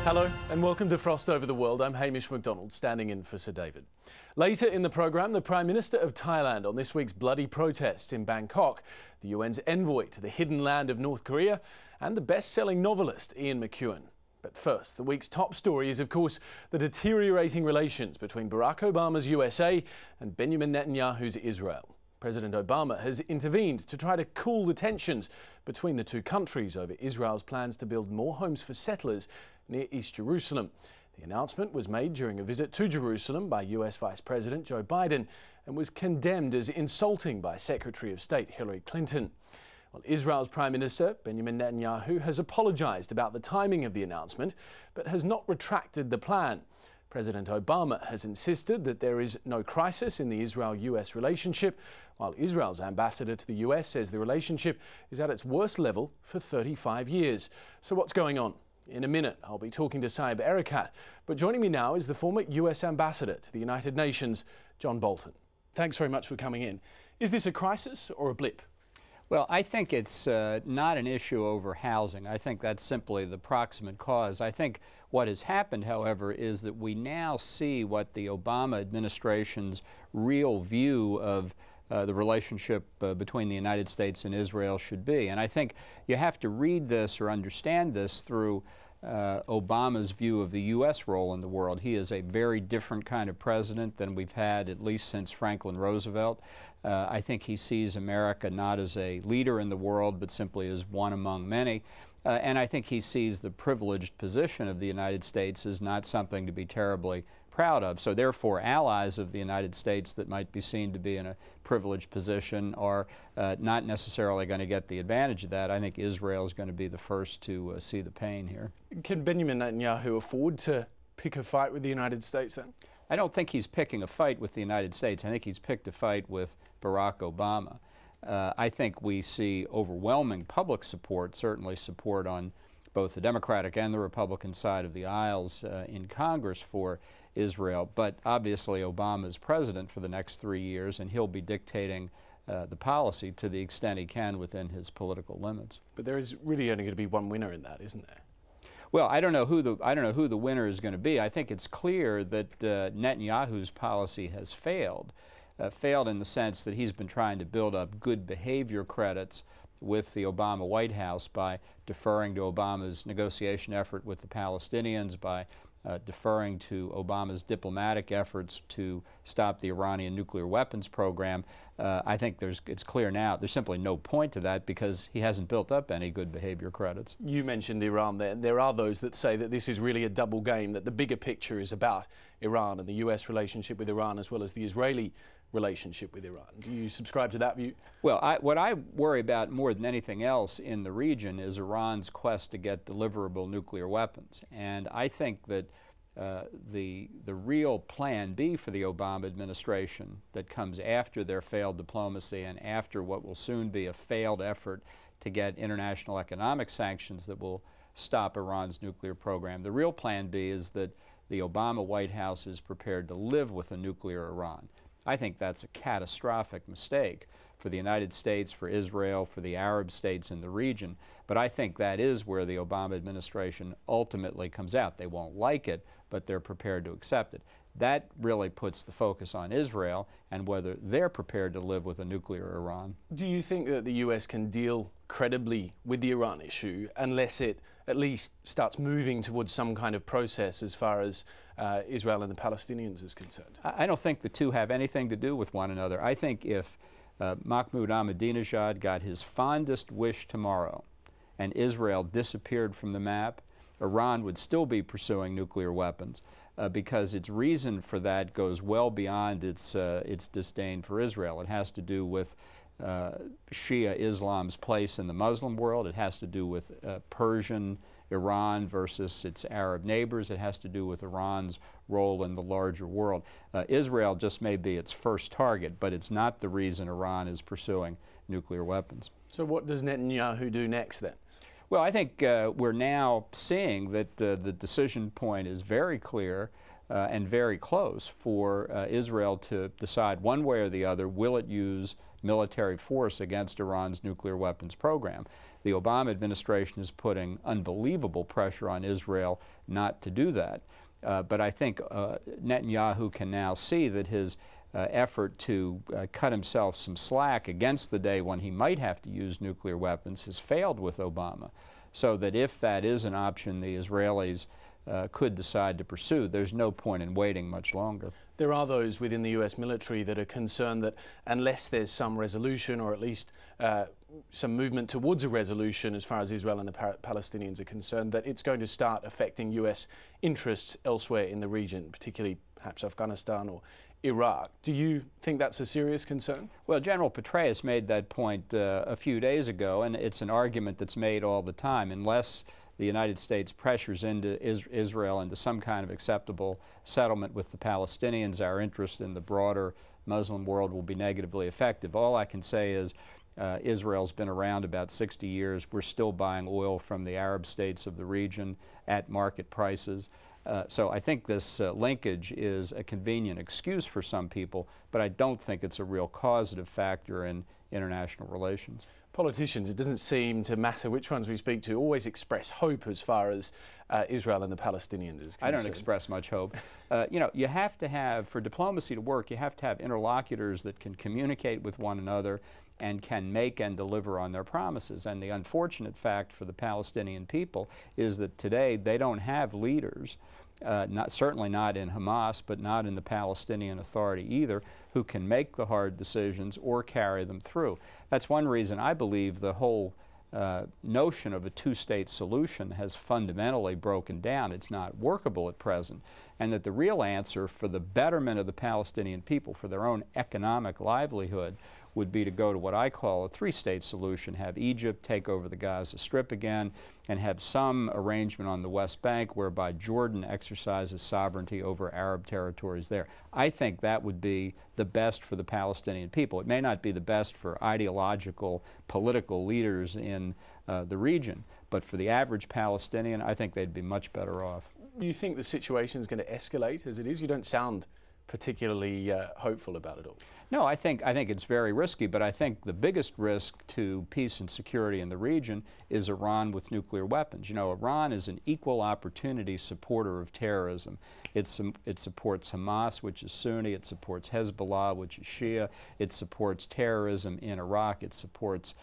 Hello and welcome to Frost Over the World. I'm Hamish Macdonald, standing in for Sir David. Later in the programme, the Prime Minister of Thailand on this week's bloody protests in Bangkok, the UN's envoy to the hidden land of North Korea, and the best-selling novelist Ian McEwan. But first, the week's top story is, of course, the deteriorating relations between Barack Obama's USA and Benjamin Netanyahu's Israel. President Obama has intervened to try to cool the tensions between the two countries over Israel's plans to build more homes for settlers near East Jerusalem. The announcement was made during a visit to Jerusalem by US Vice President Joe Biden and was condemned as insulting by Secretary of State Hillary Clinton. Well, Israel's Prime Minister Benjamin Netanyahu has apologized about the timing of the announcement, but has not retracted the plan. President Obama has insisted that there is no crisis in the Israel-US relationship, while Israel's ambassador to the US says the relationship is at its worst level for 35 years. So what's going on? In a minute, I'll be talking to Saeb Erekat, but joining me now is the former US ambassador to the United Nations, John Bolton. Thanks very much for coming in. Is this a crisis or a blip? Well, I think it's not an issue over housing. I think that's simply the proximate cause. I think what has happened, however, is that we now see what the Obama administration's real view of the relationship between the United States and Israel should be. And I think you have to read this or understand this through Obama's view of the U.S. role in the world. He is a very different kind of president than we've had at least since Franklin Roosevelt. I think he sees America not as a leader in the world, but simply as one among many. And I think he sees the privileged position of the United States as not something to be terribly proud of. So therefore, allies of the United States that might be seen to be in a privileged position are not necessarily going to get the advantage of that. I think Israel is going to be the first to see the pain here. Can Benjamin Netanyahu afford to pick a fight with the United States then? I don't think he's picking a fight with the United States. I think he's picked a fight with Barack Obama. I think we see overwhelming public support, certainly support on both the Democratic and the Republican side of the aisles in Congress for Israel. But obviously Obama is president for the next 3 years, and he'll be dictating the policy to the extent he can within his political limits. But there is really only going to be one winner in that, isn't there? Well, I don't know who the winner is going to be. I think it's clear that Netanyahu's policy has failed. Failed in the sense that he's been trying to build up good behavior credits with the Obama White House by deferring to Obama's negotiation effort with the Palestinians, by deferring to Obama's diplomatic efforts to stop the Iranian nuclear weapons program. I think it's clear now there's simply no point to that because he hasn't built up any good behavior credits. You mentioned Iran there. There are those that say that this is really a double game, that the bigger picture is about Iran and the US relationship with Iran as well as the Israeli relationship with Iran. Do you subscribe to that view? Well, what I worry about more than anything else in the region is Iran's quest to get deliverable nuclear weapons. And I think that the real plan B for the Obama administration that comes after their failed diplomacy and after what will soon be a failed effort to get international economic sanctions that will stop Iran's nuclear program, the real plan B is that the Obama White House is prepared to live with a nuclear Iran. I think that's a catastrophic mistake for the United States, for Israel, for the Arab states in the region. But I think that is where the Obama administration ultimately comes out. They won't like it, but they're prepared to accept it. That really puts the focus on Israel and whether they're prepared to live with a nuclear Iran. Do you think that the US can deal credibly with the Iran issue unless it at least starts moving towards some kind of process as far as Israel and the Palestinians is concerned? I don't think the two have anything to do with one another. I think if Mahmoud Ahmadinejad got his fondest wish tomorrow and Israel disappeared from the map, Iran would still be pursuing nuclear weapons because its reason for that goes well beyond its disdain for Israel. It has to do with Shia Islam's place in the Muslim world. It has to do with Persian Iran versus its Arab neighbors. It has to do with Iran's role in the larger world. Israel just may be its first target, but it's not the reason Iran is pursuing nuclear weapons. So what does Netanyahu do next then? Well, I think we're now seeing that the decision point is very clear and very close for Israel to decide one way or the other, will it use military force against Iran's nuclear weapons program? The Obama administration is putting unbelievable pressure on Israel not to do that. But I think Netanyahu can now see that his effort to cut himself some slack against the day when he might have to use nuclear weapons has failed with Obama. So that if that is an option the Israelis could decide to pursue, there's no point in waiting much longer. There are those within the US military that are concerned that unless there's some resolution, or at least some movement towards a resolution as far as Israel and the Palestinians are concerned, that it's going to start affecting US interests elsewhere in the region, particularly perhaps Afghanistan or Iraq. Do you think that's a serious concern? Well, General Petraeus made that point a few days ago, and it's an argument that's made all the time. Unless the United States pressures into Israel into some kind of acceptable settlement with the Palestinians, our interest in the broader Muslim world will be negatively affected. All I can say is Israel's been around about 60 years. We're still buying oil from the Arab states of the region at market prices. So I think this linkage is a convenient excuse for some people, but I don't think it's a real causative factor in international relations. Politicians, it doesn't seem to matter which ones we speak to, always express hope as far as Israel and the Palestinians is concerned. I don't express much hope. You know, you have to have, for diplomacy to work, you have to have interlocutors that can communicate with one another and can make and deliver on their promises. And the unfortunate fact for the Palestinian people is that today they don't have leaders, certainly not in Hamas, but not in the Palestinian Authority either, who can make the hard decisions or carry them through. That's one reason I believe the whole notion of a two-state solution has fundamentally broken down. It's not workable at present, and that the real answer for the betterment of the Palestinian people, for their own economic livelihood, would be to go to what I call a three-state solution, have Egypt take over the Gaza Strip again, and have some arrangement on the West Bank whereby Jordan exercises sovereignty over Arab territories there. I think that would be the best for the Palestinian people. It may not be the best for ideological, political leaders in the region, but for the average Palestinian, I think they'd be much better off. Do you think the situation is going to escalate as it is? You don't sound particularly hopeful about it all. No, I think it's very risky, but I think the biggest risk to peace and security in the region is Iran with nuclear weapons. You know, Iran is an equal opportunity supporter of terrorism. It supports Hamas, which is Sunni. It supports Hezbollah, which is Shia. It supports terrorism in Iraq. It supports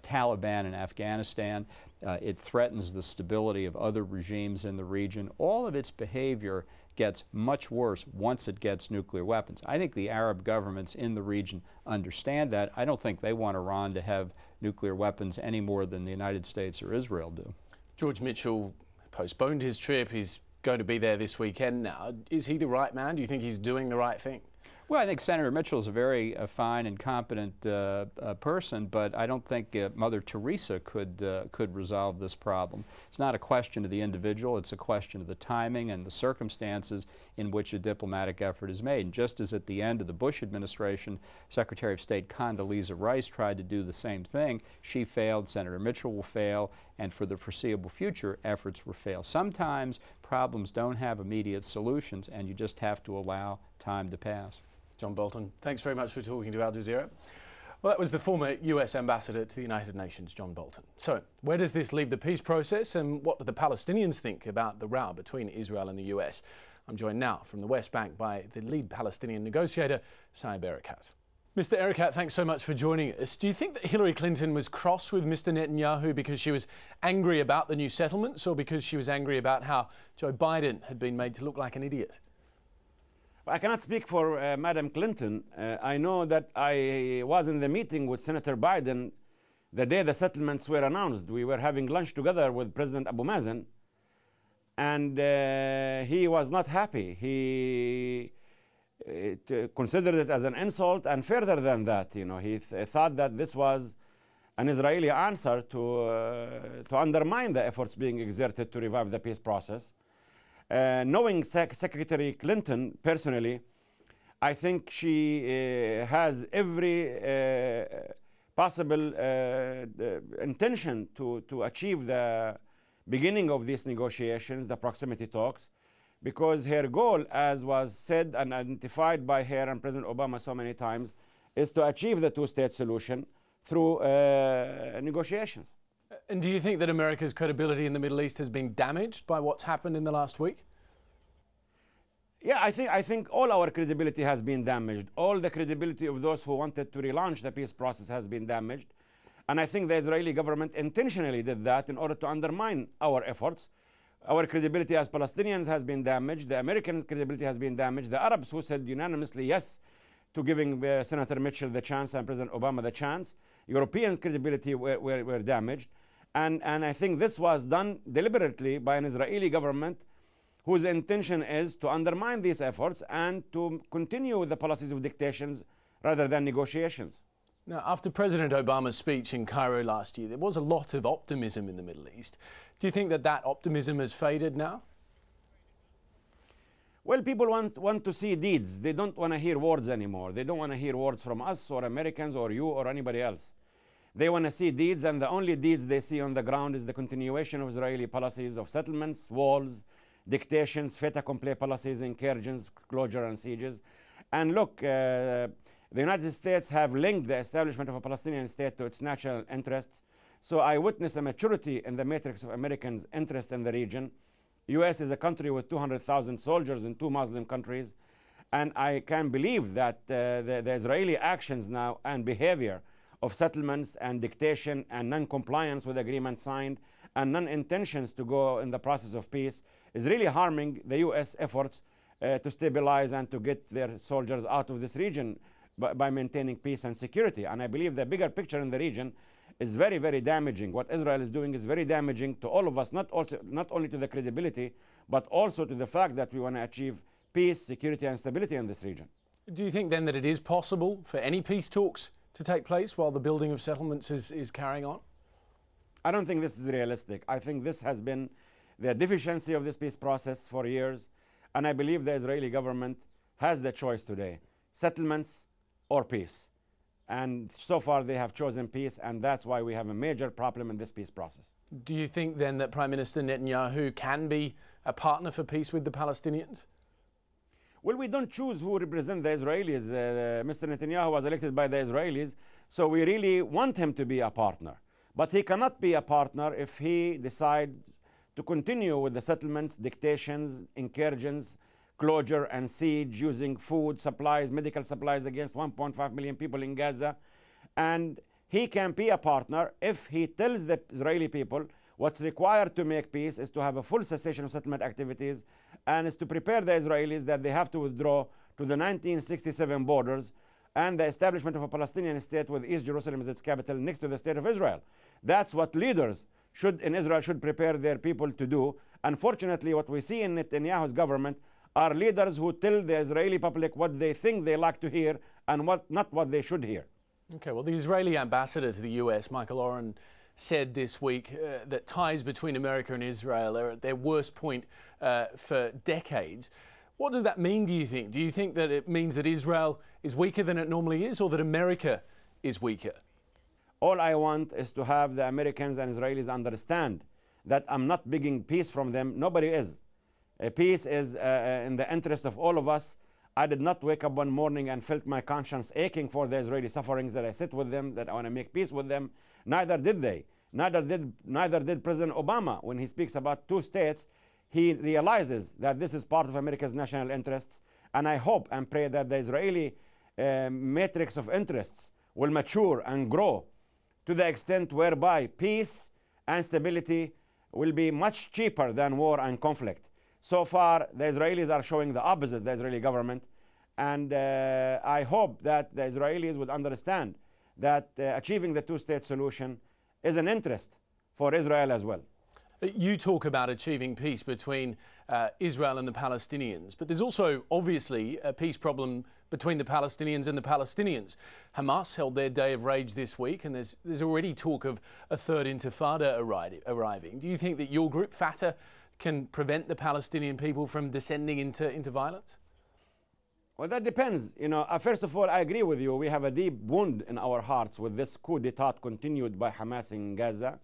Taliban in Afghanistan. It threatens the stability of other regimes in the region. All of its behavior gets much worse once it gets nuclear weapons. I think the Arab governments in the region understand that. I don't think they want Iran to have nuclear weapons any more than the United States or Israel do. George Mitchell postponed his trip. He's going to be there this weekend now. Is he the right man? Do you think he's doing the right thing? Well, I think Senator Mitchell is a very fine and competent person, but I don't think Mother Teresa could resolve this problem. It's not a question of the individual, it's a question of the timing and the circumstances in which a diplomatic effort is made. And just as at the end of the Bush administration, Secretary of State Condoleezza Rice tried to do the same thing, she failed, Senator Mitchell will fail, and for the foreseeable future, efforts will fail. Sometimes problems don't have immediate solutions, and you just have to allow time to pass. John Bolton, thanks very much for talking to Al Jazeera. Well, that was the former US ambassador to the United Nations, John Bolton. So, where does this leave the peace process, and what do the Palestinians think about the row between Israel and the US? I'm joined now from the West Bank by the lead Palestinian negotiator, Saeb Erekat. Mr. Erekat, thanks so much for joining us. Do you think that Hillary Clinton was cross with Mr. Netanyahu because she was angry about the new settlements, or because she was angry about how Joe Biden had been made to look like an idiot? I cannot speak for Madam Clinton. I know that I was in the meeting with Senator Biden the day the settlements were announced. We were having lunch together with President Abu Mazen, and he was not happy. He considered it as an insult, and further than that, you know, he thought that this was an Israeli answer to undermine the efforts being exerted to revive the peace process. Knowing Secretary Clinton personally, I think she has every possible intention to achieve the beginning of these negotiations, the proximity talks, because her goal, as was said and identified by her and President Obama so many times, is to achieve the two-state solution through negotiations. And do you think that America's credibility in the Middle East has been damaged by what's happened in the last week? Yeah, I think all our credibility has been damaged. All the credibility of those who wanted to relaunch the peace process has been damaged. And I think the Israeli government intentionally did that in order to undermine our efforts. Our credibility as Palestinians has been damaged. The American credibility has been damaged. The Arabs who said unanimously yes to giving Senator Mitchell the chance and President Obama the chance. European credibility were damaged. And I think this was done deliberately by an Israeli government whose intention is to undermine these efforts and to continue with the policies of dictations rather than negotiations. Now, after President Obama's speech in Cairo last year, there was a lot of optimism in the Middle East. Do you think that that optimism has faded now? Well, people want to see deeds. They don't want to hear words anymore. They don't want to hear words from us or Americans or you or anybody else. They want to see deeds, and the only deeds they see on the ground is the continuation of Israeli policies of settlements, walls, dictations, fait accompli policies, incursions, closure and sieges. And look, the United States have linked the establishment of a Palestinian state to its national interests. So I witness a maturity in the matrix of Americans' interest in the region. U.S. is a country with 200,000 soldiers in 2 Muslim countries. And I can believe that the Israeli actions now and behavior of settlements and dictation and non-compliance with agreements signed and non-intentions to go in the process of peace is really harming the U.S. efforts to stabilize and to get their soldiers out of this region by maintaining peace and security. And I believe the bigger picture in the region is very, very damaging. What Israel is doing is very damaging to all of us, not only to the credibility, but also to the fact that we want to achieve peace, security, and stability in this region. Do you think then that it is possible for any peace talks to take place while the building of settlements is carrying on? I don't think this is realistic. I think this has been the deficiency of this peace process for years, and I believe the Israeli government has the choice today: settlements or peace. And so far they have chosen peace, and that's why we have a major problem in this peace process. Do you think then that Prime Minister Netanyahu can be a partner for peace with the Palestinians? Well, we don't choose who represent the Israelis. Mr. Netanyahu was elected by the Israelis, so we really want him to be a partner. But he cannot be a partner if he decides to continue with the settlements, dictations, incursions, closure and siege, using food supplies, medical supplies against 1.5 million people in Gaza. And he can be a partner if he tells the Israeli people what's required to make peace is to have a full cessation of settlement activities, and is to prepare the Israelis that they have to withdraw to the 1967 borders and the establishment of a Palestinian state with East Jerusalem as its capital next to the state of Israel. That's what leaders in Israel should prepare their people to do. Unfortunately, what we see in Netanyahu's government are leaders who tell the Israeli public what they think they like to hear and not what they should hear. Okay, well, the Israeli ambassador to the US, Michael Oren, said this week that ties between America and Israel are at their worst point for decades. What does that mean, do you think? Do you think that it means that Israel is weaker than it normally is, or that America is weaker? All I want is to have the Americans and Israelis understand that I'm not begging peace from them. Nobody is. Peace is in the interest of all of us. I did not wake up one morning and felt my conscience aching for the Israeli sufferings, that I sit with them, that I want to make peace with them. Neither did they. Neither did President Obama. When he speaks about 2 states, he realizes that this is part of America's national interests. And I hope and pray that the Israeli matrix of interests will mature and grow to the extent whereby peace and stability will be much cheaper than war and conflict. So far, the Israelis are showing the opposite, the Israeli government. And I hope that the Israelis would understand that achieving the 2-state solution is an interest for Israel as well. You talk about achieving peace between Israel and the Palestinians, but there's also obviously a peace problem between the Palestinians and the Palestinians. Hamas held their day of rage this week, and there's already talk of a 3rd intifada arriving. Do you think that your group, Fatah, can prevent the Palestinian people from descending into violence? Well, that depends. First of all, I agree with you. We have a deep wound in our hearts with this coup d'etat continued by Hamas in Gaza.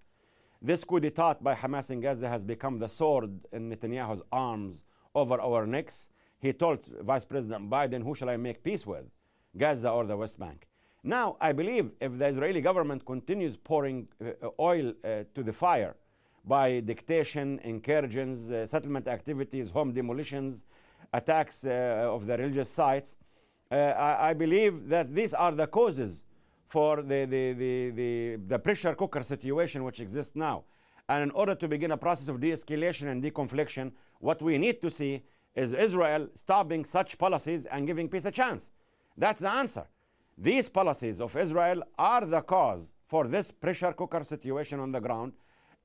This coup d'etat by Hamas in Gaza has become the sword in Netanyahu's arms over our necks. He told Vice President Biden, who shall I make peace with, Gaza or the West Bank? Now, I believe if the Israeli government continues pouring oil to the fire by dictation, incursions, settlement activities, home demolitions, attacks of the religious sites, I believe that these are the causes for the pressure cooker situation which exists now. And in order to begin a process of de-escalation and deconfliction, what we need to see is Israel stopping such policies and giving peace a chance. That's the answer. These policies of Israel are the cause for this pressure cooker situation on the ground,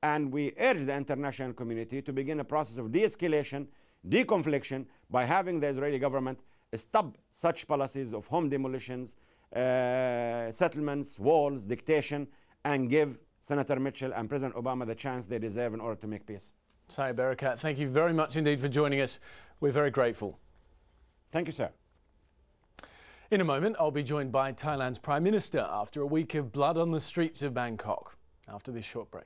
and we urge the international community to begin a process of de-escalation, deconfliction, by having the Israeli government stop such policies of home demolitions, settlements, walls, dictation, and give Senator Mitchell and President Obama the chance they deserve in order to make peace. Saeb Erekat, thank you very much indeed for joining us. We're very grateful. Thank you, sir. In a moment, I'll be joined by Thailand's Prime Minister after a week of blood on the streets of Bangkok. After this short break.